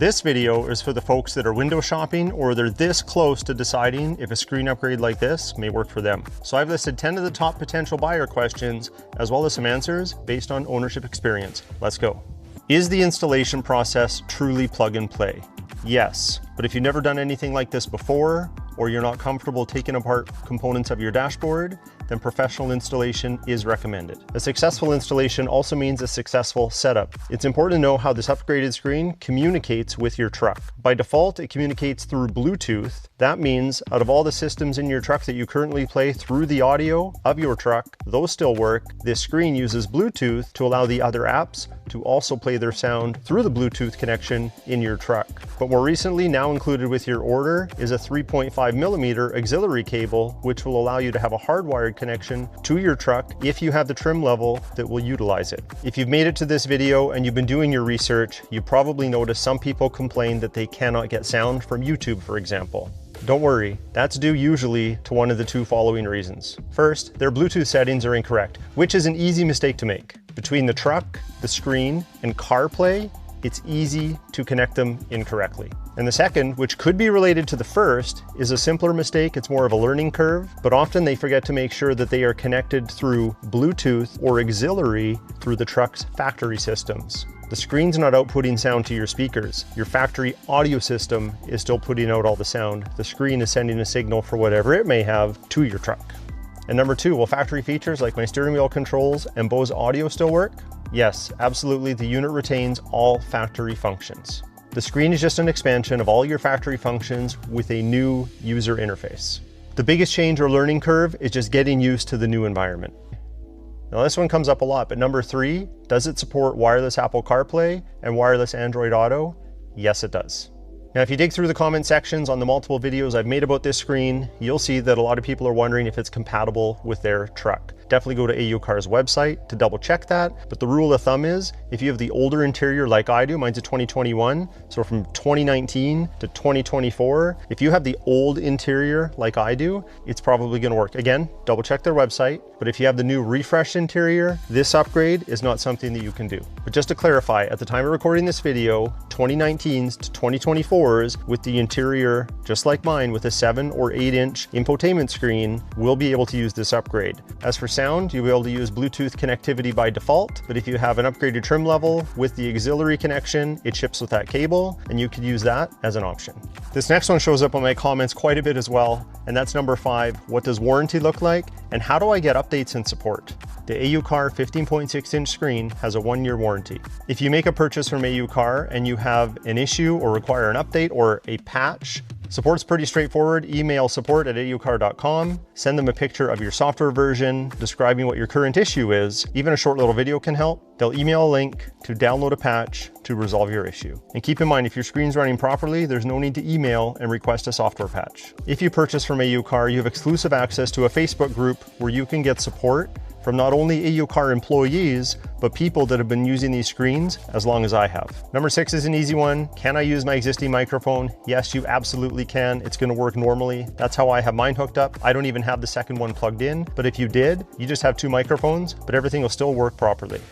This video is for the folks that are window shopping or they're this close to deciding if a screen upgrade like this may work for them. So I've listed 10 of the top potential buyer questions as well as some answers based on ownership experience. Let's go. Is the installation process truly plug and play? Yes, but if you've never done anything like this before, or you're not comfortable taking apart components of your dashboard, then professional installation is recommended. A successful installation also means a successful setup. It's important to know how this upgraded screen communicates with your truck. By default, it communicates through Bluetooth. That means out of all the systems in your truck that you currently play through the audio of your truck, those still work. This screen uses Bluetooth to allow the other apps to also play their sound through the Bluetooth connection in your truck. But more recently, now included with your order, is a 3.5mm auxiliary cable, which will allow you to have a hardwired connection to your truck if you have the trim level that will utilize it. If you've made it to this video and you've been doing your research, you probably noticed some people complain that they cannot get sound from YouTube, for example. Don't worry, that's due usually to one of the two following reasons. First, their Bluetooth settings are incorrect, which is an easy mistake to make. Between the truck, the screen, and CarPlay, it's easy to connect them incorrectly. And the second, which could be related to the first, is a simpler mistake. It's more of a learning curve, but often they forget to make sure that they are connected through Bluetooth or auxiliary through the truck's factory systems. The screen's not outputting sound to your speakers. Your factory audio system is still putting out all the sound. The screen is sending a signal for whatever it may have to your truck. And number two, will factory features like my steering wheel controls and Bose audio still work? Yes, absolutely. The unit retains all factory functions. The screen is just an expansion of all your factory functions with a new user interface. The biggest change or learning curve is just getting used to the new environment. Now this one comes up a lot, but number three, does it support wireless Apple CarPlay and wireless Android Auto? Yes, it does. Now, if you dig through the comment sections on the multiple videos I've made about this screen, you'll see that a lot of people are wondering if it's compatible with their truck. Definitely go to AuCar's website to double check that. But the rule of thumb is if you have the older interior like I do, mine's a 2021, so from 2019 to 2024, if you have the old interior like I do, it's probably gonna work. Again, double check their website. But if you have the new refreshed interior, this upgrade is not something that you can do. But just to clarify, at the time of recording this video, 2019s to 2024s with the interior, just like mine, with a 7 or 8-inch infotainment screen, will be able to use this upgrade. As for sound, you'll be able to use Bluetooth connectivity by default, but if you have an upgraded trim level with the auxiliary connection, it ships with that cable, and you could use that as an option. This next one shows up on my comments quite a bit as well, and that's number 5. What does warranty look like, and how do I get updates and support? The AuCar 15.6-inch screen has a 1-year warranty. If you make a purchase from AuCar and you have an issue or require an update or a patch, support's pretty straightforward. Email support@aucar.com, send them a picture of your software version describing what your current issue is. Even a short little video can help. They'll email a link to download a patch to resolve your issue. And keep in mind, if your screen's running properly, there's no need to email and request a software patch. If you purchase from AuCar, you have exclusive access to a Facebook group where you can get support from not only AuCar employees, but people that have been using these screens as long as I have. Number 6 is an easy one. Can I use my existing microphone? Yes, you absolutely can. It's gonna work normally. That's how I have mine hooked up. I don't even have the second one plugged in, but if you did, you just have 2 microphones, but everything will still work properly.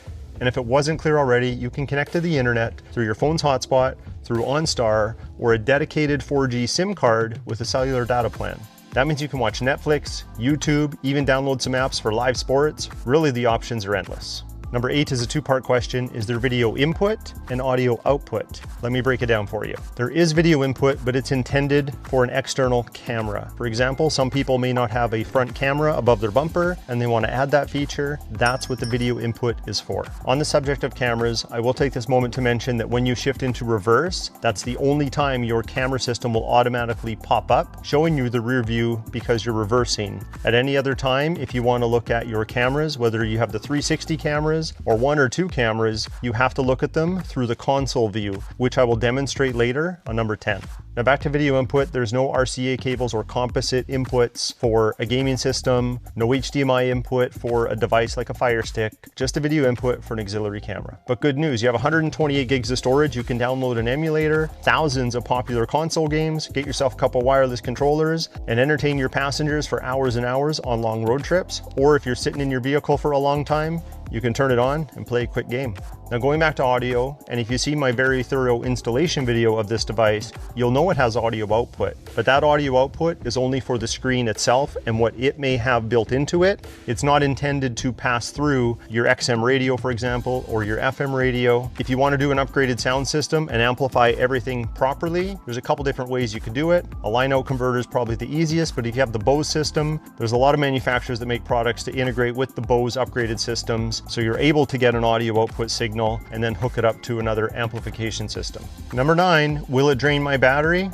And if it wasn't clear already, you can connect to the internet through your phone's hotspot, through OnStar, or a dedicated 4G SIM card with a cellular data plan. That means you can watch Netflix, YouTube, even download some apps for live sports. Really, the options are endless. Number 8 is a 2-part question. Is there video input and audio output? Let me break it down for you. There is video input, but it's intended for an external camera. For example, some people may not have a front camera above their bumper and they want to add that feature. That's what the video input is for. On the subject of cameras, I will take this moment to mention that when you shift into reverse, that's the only time your camera system will automatically pop up, showing you the rear view because you're reversing. At any other time, if you want to look at your cameras, whether you have the 360 cameras or 1 or 2 cameras, you have to look at them through the console view, which I will demonstrate later on number 10. Now back to video input, there's no RCA cables or composite inputs for a gaming system, no HDMI input for a device like a Fire Stick, just a video input for an auxiliary camera. But good news, you have 128 gigs of storage, you can download an emulator, thousands of popular console games, get yourself a couple wireless controllers, and entertain your passengers for hours and hours on long road trips. Or if you're sitting in your vehicle for a long time, you can turn it on and play a quick game. Now going back to audio, and if you see my very thorough installation video of this device, you'll know it has audio output, but that audio output is only for the screen itself and what it may have built into it. It's not intended to pass through your XM radio, for example, or your FM radio. If you want to do an upgraded sound system and amplify everything properly, there's a couple different ways you could do it. A line out converter is probably the easiest, but if you have the Bose system, there's a lot of manufacturers that make products to integrate with the Bose upgraded systems, so you're able to get an audio output signal and then hook it up to another amplification system. Number 9, will it drain my battery?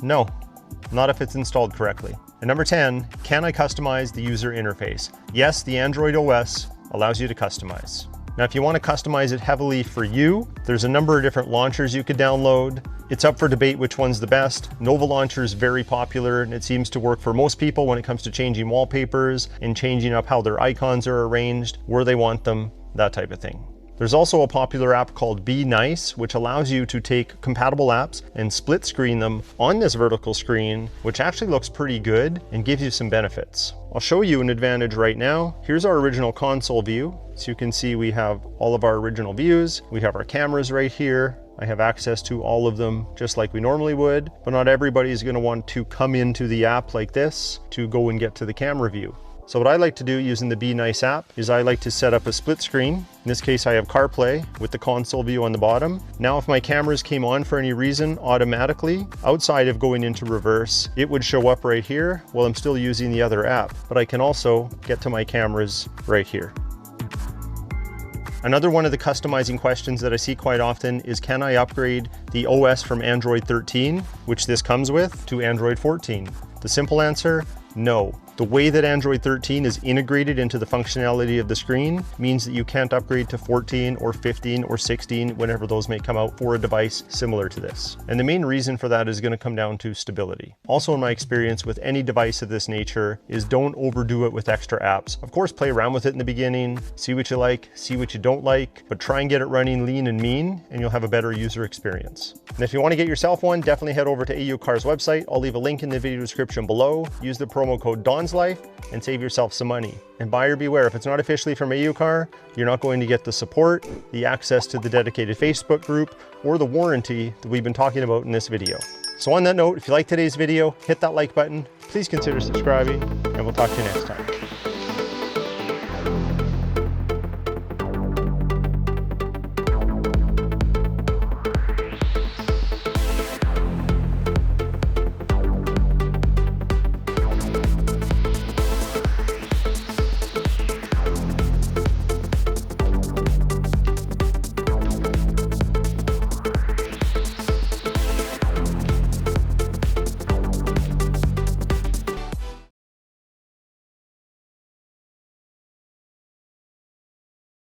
No, not if it's installed correctly. And number 10, can I customize the user interface? Yes, the Android OS allows you to customize. Now, if you want to customize it heavily for you, there's a number of different launchers you could download. It's up for debate which one's the best. Nova Launcher is very popular and it seems to work for most people when it comes to changing wallpapers and changing up how their icons are arranged, where they want them, that type of thing. There's also a popular app called Be Nice, which allows you to take compatible apps and split screen them on this vertical screen, which actually looks pretty good and gives you some benefits. I'll show you an advantage right now. Here's our original console view. So you can see we have all of our original views. We have our cameras right here. I have access to all of them just like we normally would, but not everybody is going to want to come into the app like this to go and get to the camera view. So what I like to do using the Be Nice app is I like to set up a split screen. In this case, I have CarPlay with the console view on the bottom. Now, if my cameras came on for any reason automatically, outside of going into reverse, it would show up right here while I'm still using the other app, but I can also get to my cameras right here. Another one of the customizing questions that I see quite often is, can I upgrade the OS from Android 13, which this comes with, to Android 14? The simple answer, no. The way that Android 13 is integrated into the functionality of the screen means that you can't upgrade to 14 or 15 or 16 whenever those may come out for a device similar to this. And the main reason for that is going to come down to stability. Also, in my experience with any device of this nature is don't overdo it with extra apps. Of course, play around with it in the beginning, see what you like, see what you don't like, but try and get it running lean and mean and you'll have a better user experience. And if you want to get yourself one, definitely head over to AuCar's website. I'll leave a link in the video description below. Use the promo code DonsLife and save yourself some money. And buyer beware, if it's not officially from AuCar, you're not going to get the support, the access to the dedicated Facebook group, or the warranty that we've been talking about in this video. So on that note, if you like today's video, hit that like button, please consider subscribing, and we'll talk to you next time.